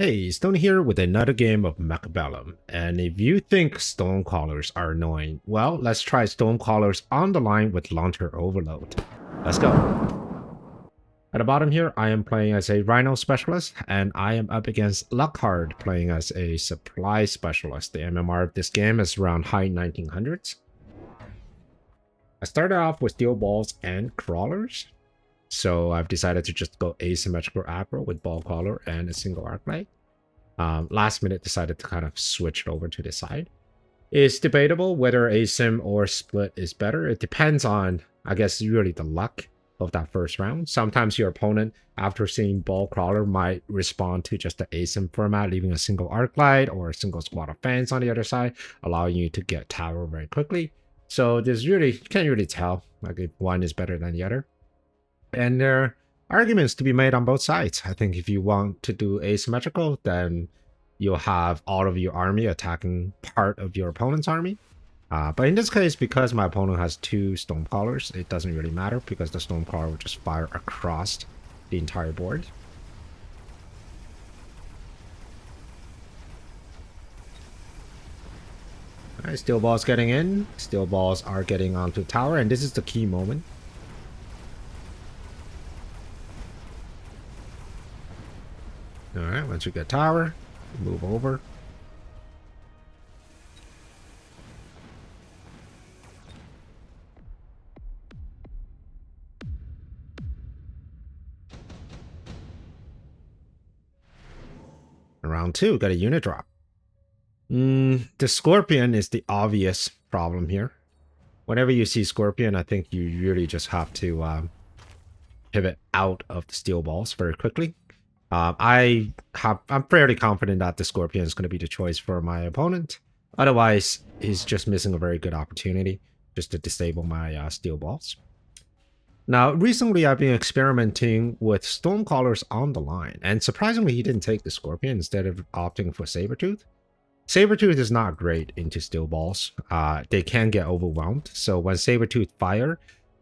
Hey, Stoney here with another game of Mechabellum, and if you think stormcallers are annoying, well, let's try stormcallers on the line with launcher overload. Let's go. At the bottom here, I am playing as a Rhino specialist, and I am up against Lockhart playing as a supply specialist. The MMR of this game is around high 1900s. I started off with steel balls and crawlers, so I've decided to just go asymmetrical aggro with ball crawler and a single arc light. Last minute decided to kind of switch it over to the side. It's debatable whether asym or split is better. It depends on, I guess, really the luck of that first round. Sometimes your opponent, after seeing ball crawler, might respond to just the asym format, leaving a single arc light or a single squad of fans on the other side, allowing you to get tower very quickly. So there's really, you can't really tell like if one is better than the other. And there are arguments to be made on both sides. I think if you want to do asymmetrical, then you'll have all of your army attacking part of your opponent's army. But in this case, because my opponent has two stormcallers, it doesn't really matter because the stormcaller will just fire across the entire board. Alright, steel balls getting in. Steel balls are getting onto the tower, and this is the key moment. Alright, once you get tower, move over. Round two, got a unit drop. The Scorpion is the obvious problem here. Whenever you see Scorpion, I think you really just have to pivot out of the steel balls very quickly. I'm fairly confident that the Scorpion is going to be the choice for my opponent. Otherwise, he's just missing a very good opportunity just to disable my steel balls. Now, recently I've been experimenting with Stormcallers on the line, and surprisingly he didn't take the Scorpion instead of opting for Sabertooth. Sabertooth is not great into steel balls. They can get overwhelmed, so when Sabertooth fire,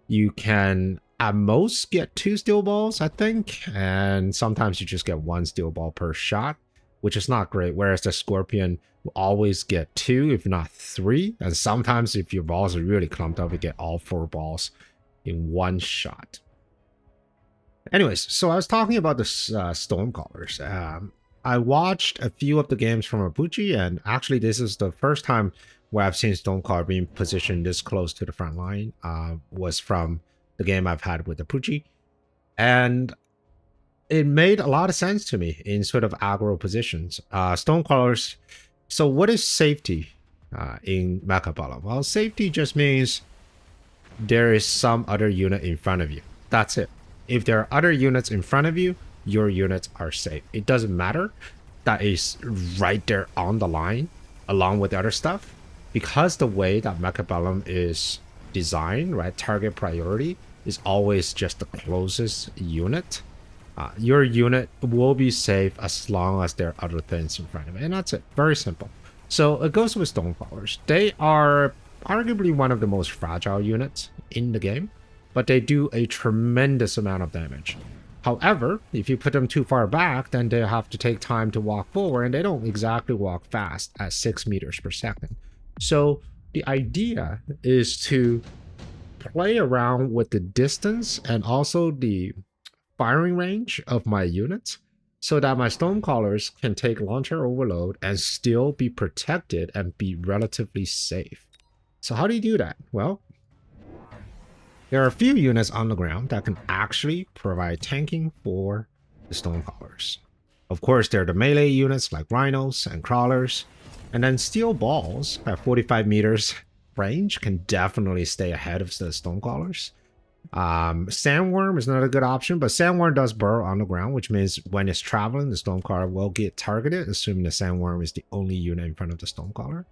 you can at most get 2 steel balls, I think, and sometimes you just get 1 steel ball per shot, which is not great, whereas the Scorpion will always get 2, if not 3, and sometimes if your balls are really clumped up, you get all 4 balls in 1 shot. Anyways, so I was talking about the Stormcallers. I watched a few of the games from Abuchi, and actually this is the first time where I've seen Stormcaller being positioned this close to the front line, was from the game I've had with Abuchi. And it made a lot of sense to me in sort of aggro positions. Stormcallers, so what is safety in Mechabellum? Well, safety just means there is some other unit in front of you. That's it. If there are other units in front of you, your units are safe. It doesn't matter that is right there on the line along with the other stuff, because the way that Mechabellum is designed, right, target priority is always just the closest unit. Your unit will be safe as long as there are other things in front of it, and that's it. Very simple. So it goes with Stormcallers. They are arguably one of the most fragile units in the game, but they do a tremendous amount of damage. However, if you put them too far back, then they have to take time to walk forward, and they don't exactly walk fast at 6 meters per second. So the idea is to play around with the distance and also the firing range of my units so that my Stormcallers can take launcher overload and still be protected and be relatively safe. So how do you do that? Well, there are a few units on the ground that can actually provide tanking for the Stormcallers. Of course, there are the melee units like Rhinos and Crawlers, and then steel balls at 45 meters range can definitely stay ahead of the Stormcallers. Sandworm is not a good option, but Sandworm does burrow on the ground, which means when it's traveling, the Stormcaller will get targeted, assuming the Sandworm is the only unit in front of the Stormcaller.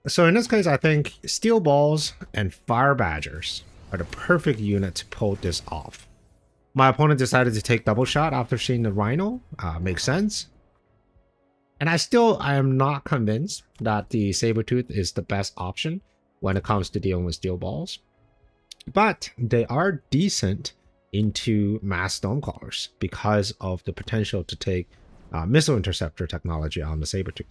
So in this case, I think Steel Balls and Fire Badgers are the perfect unit to pull this off. My opponent decided to take double shot after seeing the Rhino. Makes sense. And I am not convinced that the Sabertooth is the best option when it comes to dealing with Steel Balls. But they are decent into mass Stormcallers because of the potential to take missile interceptor technology on the Sabertooth.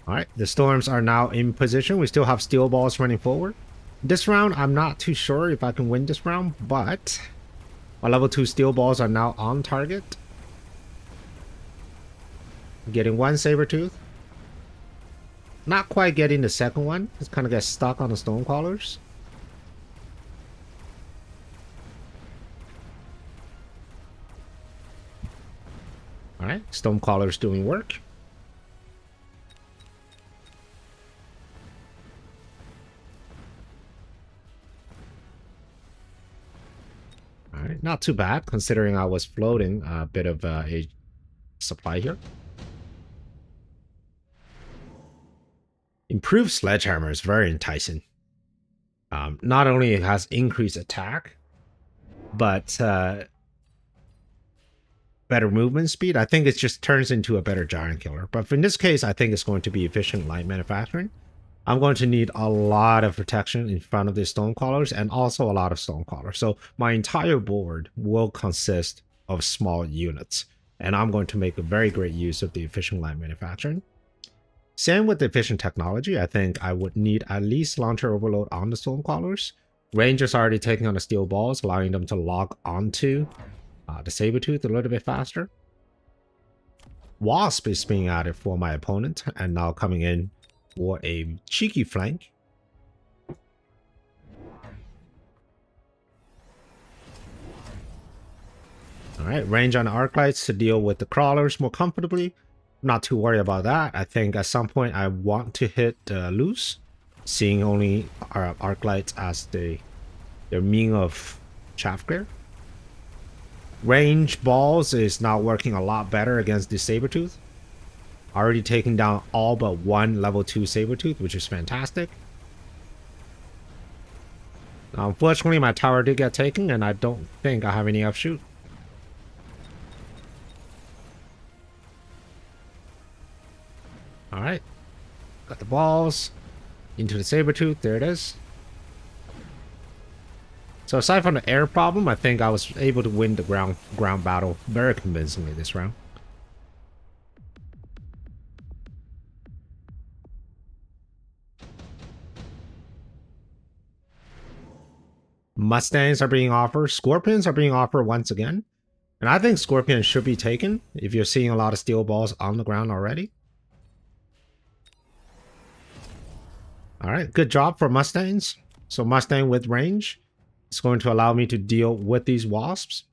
Alright, the storms are now in position. We still have steel balls running forward. This round, I'm not too sure if I can win this round, but my level 2 steel balls are now on target. Getting one Sabertooth. Not quite getting the second one. Just kind of gets stuck on the stormcallers. Alright, stormcallers doing work. Alright, not too bad considering I was floating a bit of a supply here. Improved Sledgehammer is very enticing. Not only it has increased attack, but better movement speed. I think it just turns into a better giant killer. But in this case, I think it's going to be efficient light manufacturing. I'm going to need a lot of protection in front of the Stonecallers and also a lot of Stonecallers. So my entire board will consist of small units. And I'm going to make a very great use of the efficient light manufacturing. Same with the efficient technology. I think I would need at least launcher overload on the Stonecallers. Range is already taking on the steel balls, allowing them to lock onto the Sabertooth a little bit faster. Wasp is being added for my opponent and now coming in for a cheeky flank. Alright, range on the arc lights to deal with the crawlers more comfortably. Not too worried about that. I think at some point I want to hit loose, seeing only our arc lights as their mean of chaff clear. Range balls is now working a lot better against the Sabertooth. Already taking down all but one level 2 Sabertooth, which is fantastic. Now, unfortunately, my tower did get taken, and I don't think I have any offshoot. Alright. Got the balls. Into the Sabertooth. There it is. So aside from the air problem, I think I was able to win the ground battle very convincingly this round. Mustangs are being offered. Scorpions are being offered once again. And I think Scorpions should be taken if you're seeing a lot of steel balls on the ground already. Alright, good job for Mustangs. So Mustang with range is going to allow me to deal with these wasps.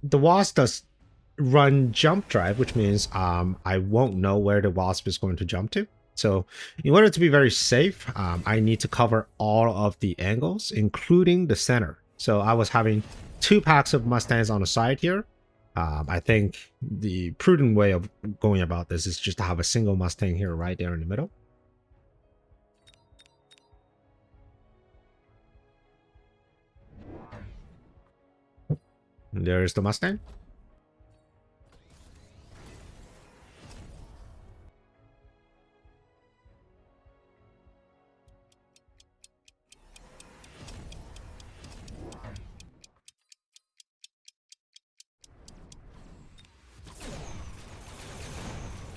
The wasp does run jump drive, which means I won't know where the wasp is going to jump to. So in order to be very safe, I need to cover all of the angles, including the center. So I was having 2 packs of Mustangs on the side here. I think the prudent way of going about this is just to have a single Mustang here right there in the middle. And there's the Mustang.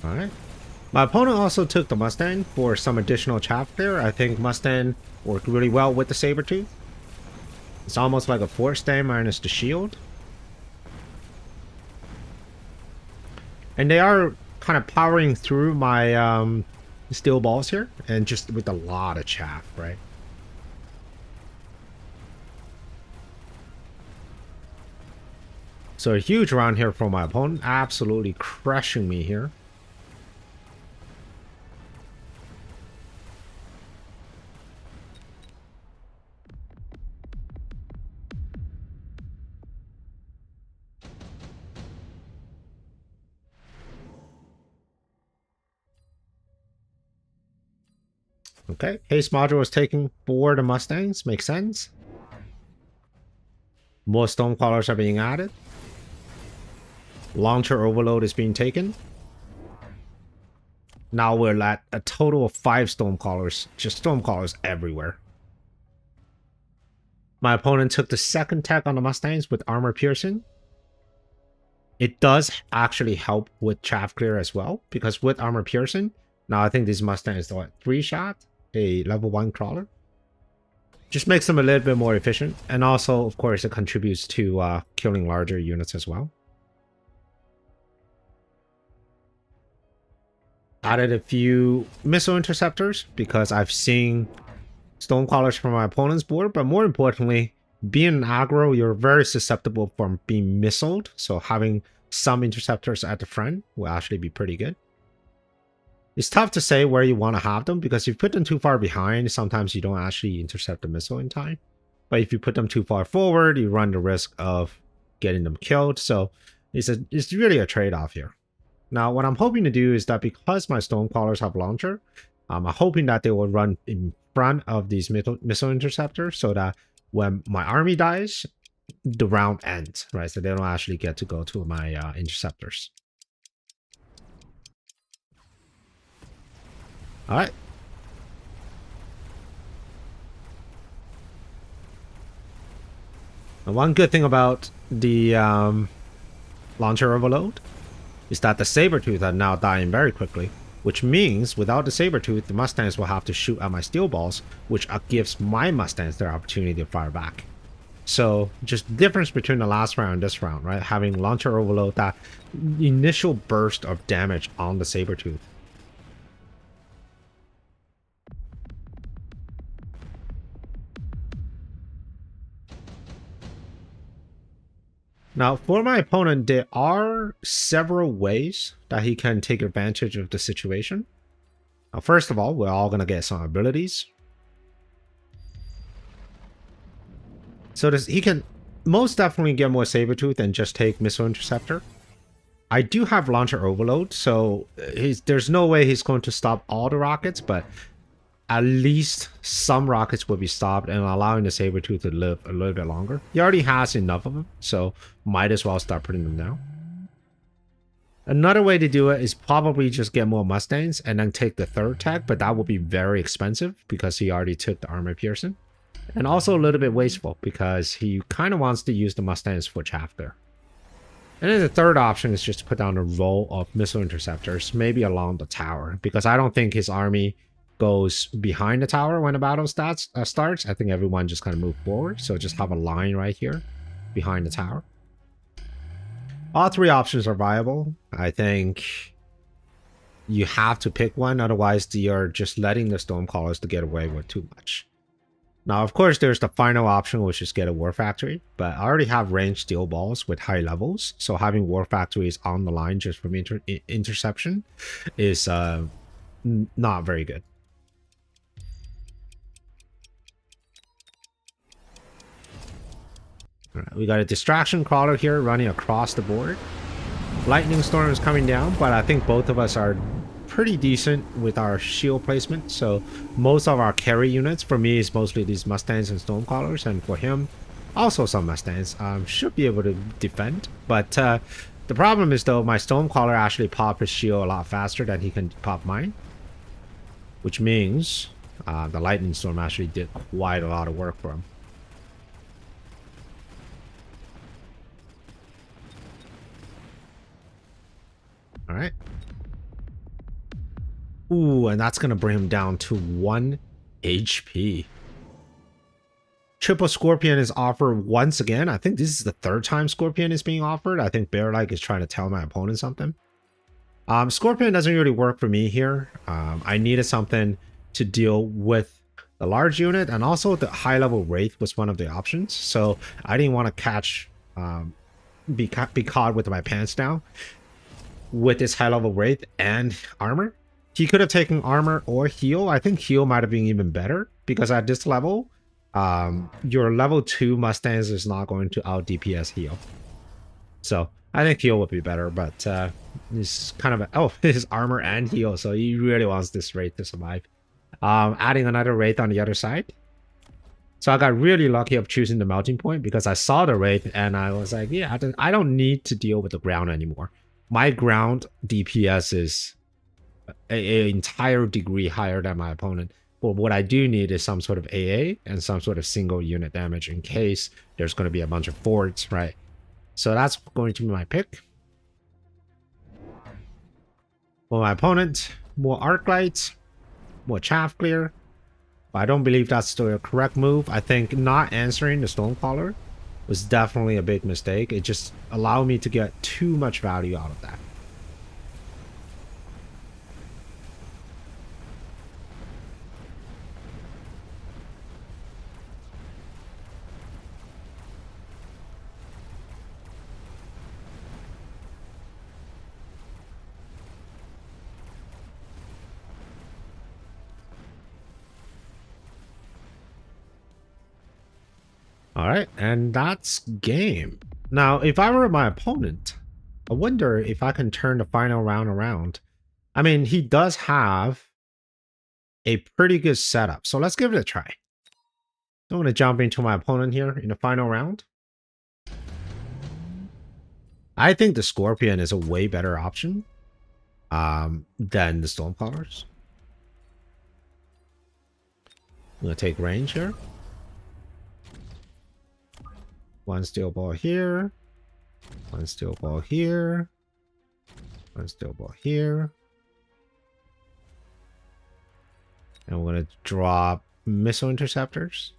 Alright. My opponent also took the Mustang for some additional chaff there. I think Mustang worked really well with the Sabertooth. It's almost like a force stand minus the shield. And they are kind of powering through my steel balls here, and just with a lot of chaff, right? So a huge round here for my opponent, absolutely crushing me here. Okay, haste module is taking for the Mustangs, makes sense. More Stonecallers are being added. Launcher overload is being taken. Now we're at a total of 5 Stonecallers, just Stonecallers everywhere. My opponent took the second tech on the Mustangs with armor piercing. It does actually help with chaff clear as well, because with armor piercing, now I think these Mustangs are 3-shot, a level 1 crawler. Just makes them a little bit more efficient, and also, of course, it contributes to killing larger units as well. Added a few missile interceptors because I've seen Stonecrawlers from my opponent's board, but more importantly, being an aggro, you're very susceptible from being missiled, so having some interceptors at the front will actually be pretty good. It's tough to say where you want to have them, because if you put them too far behind, sometimes you don't actually intercept the missile in time. But if you put them too far forward, you run the risk of getting them killed, so it's really a trade-off here. Now, what I'm hoping to do is that because my Stonecrawlers have launcher, I'm hoping that they will run in front of these missile interceptors so that when my army dies, the round ends, right? So they don't actually get to go to my interceptors. All right. And one good thing about the launcher overload is that the Sabertooth are now dying very quickly, which means without the Sabertooth, the Mustangs will have to shoot at my steel balls, which gives my Mustangs their opportunity to fire back. So just the difference between the last round and this round, right? Having launcher overload, that initial burst of damage on the Sabertooth. Now, for my opponent, there are several ways that he can take advantage of the situation. Now, first of all, we're all going to get some abilities. So he can most definitely get more Sabertooth and just take Missile Interceptor. I do have Launcher Overload, so there's no way he's going to stop all the rockets, but at least some rockets will be stopped and allowing the Sabertooth to live a little bit longer. He already has enough of them, so might as well start putting them down. Another way to do it is probably just get more Mustangs and then take the third tech, but that will be very expensive because he already took the armor piercing. And also a little bit wasteful because he kind of wants to use the Mustangs for chaff there. And then the third option is just to put down a row of missile interceptors, maybe along the tower, because I don't think his army goes behind the tower when the battle starts. I think everyone just kind of move forward, so just have a line right here behind the tower. All three options are viable. I think you have to pick one, otherwise you're just letting the Stormcallers to get away with too much. Now, of course, there's the final option, which is get a War Factory, but I already have ranged steel balls with high levels, so having War Factories on the line just from interception is not very good. All right, we got a distraction crawler here running across the board. Lightning storm is coming down, but I think both of us are pretty decent with our shield placement. So most of our carry units, for me, is mostly these Mustangs and Stormcallers, and for him, also some Mustangs. Should be able to defend, but the problem is though my Stormcaller actually popped his shield a lot faster than he can pop mine, which means the lightning storm actually did quite a lot of work for him. All right. Ooh, and that's going to bring him down to 1 HP. Triple Scorpion is offered once again. I think this is the third time Scorpion is being offered. I think Bear-like is trying to tell my opponent something. Scorpion doesn't really work for me here. I needed something to deal with the large unit, and also the high-level Wraith was one of the options. So I didn't want to catch, be caught with my pants down with this high-level Wraith and armor. He could have taken armor or heal. I think heal might have been even better, because at this level, your level 2 Mustangs is not going to out DPS heal. So I think heal would be better, but it's kind of his armor and heal, so he really wants this Wraith to survive. Adding another Wraith on the other side. So I got really lucky of choosing the melting point, because I saw the Wraith and I was like, yeah, I don't need to deal with the ground anymore. My ground DPS is an entire degree higher than my opponent. Well, what I do need is some sort of AA and some sort of single unit damage in case there's going to be a bunch of forts, right? So that's going to be my pick. For my opponent, more arc lights, more chaff clear. But I don't believe that's the correct move. I think not answering the stormcaller was definitely a big mistake. It just allowed me to get too much value out of that. All right, and that's game. Now, if I were my opponent, I wonder if I can turn the final round around. I mean, he does have a pretty good setup, so let's give it a try. I'm going to jump into my opponent here in the final round. I think the Scorpion is a way better option than the Stormcallers. I'm going to take range here. One steel ball here. One steel ball here. One steel ball here. And we're going to drop missile interceptors.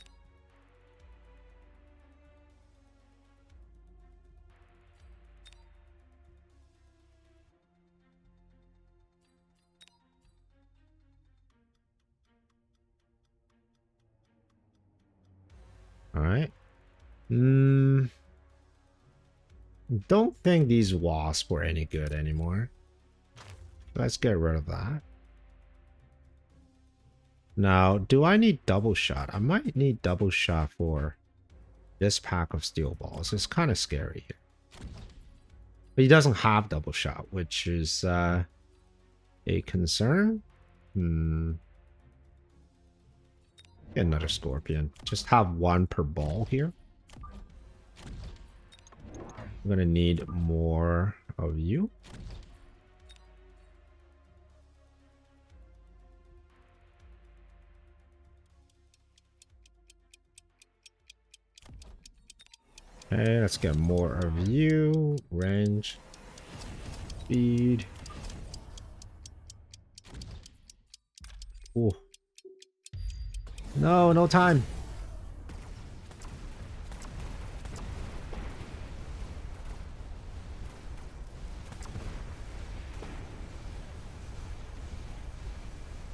All right. Don't think these wasps were any good anymore. Let's get rid of that. Now, do I need double shot? I might need double shot for this pack of steel balls. It's kind of scary here. But he doesn't have double shot, which is a concern. Get another Scorpion. Just have one per ball here. I'm gonna need more of you. Okay, let's get more of you. Range. Speed. Ooh. No, no time.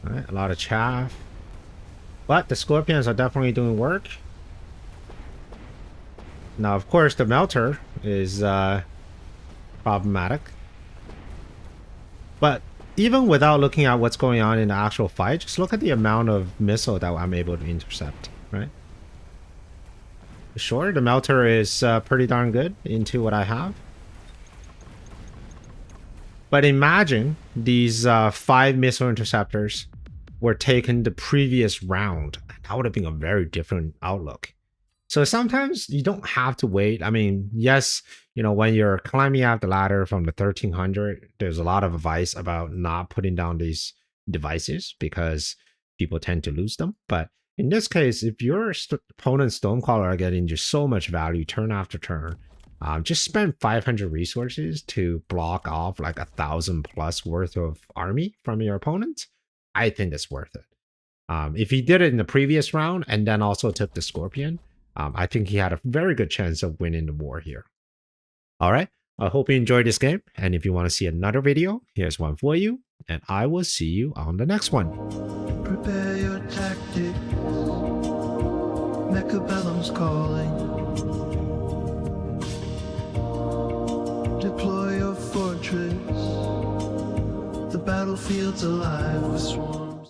All right, a lot of chaff. But the Scorpions are definitely doing work. Now, of course, the melter is problematic. But even without looking at what's going on in the actual fight, just look at the amount of missile that I'm able to intercept, right? Sure, the melter is pretty darn good into what I have. But imagine these 5 missile interceptors were taken the previous round. That would have been a very different outlook. So sometimes you don't have to wait. I mean, yes, you know, when you're climbing out the ladder from the 1300, there's a lot of advice about not putting down these devices because people tend to lose them. But in this case, if your opponent's Stormcaller are getting just so much value turn after turn, just spend 500 resources to block off like 1,000 plus worth of army from your opponent. I think it's worth it. If he did it in the previous round and then also took the Scorpion, I think he had a very good chance of winning the war here. All right. I hope you enjoyed this game. And if you want to see another video, here's one for you. And I will see you on the next one. Prepare your tactics. Mechabellum's calling. Deploy your fortress. The battlefield's alive with swarms.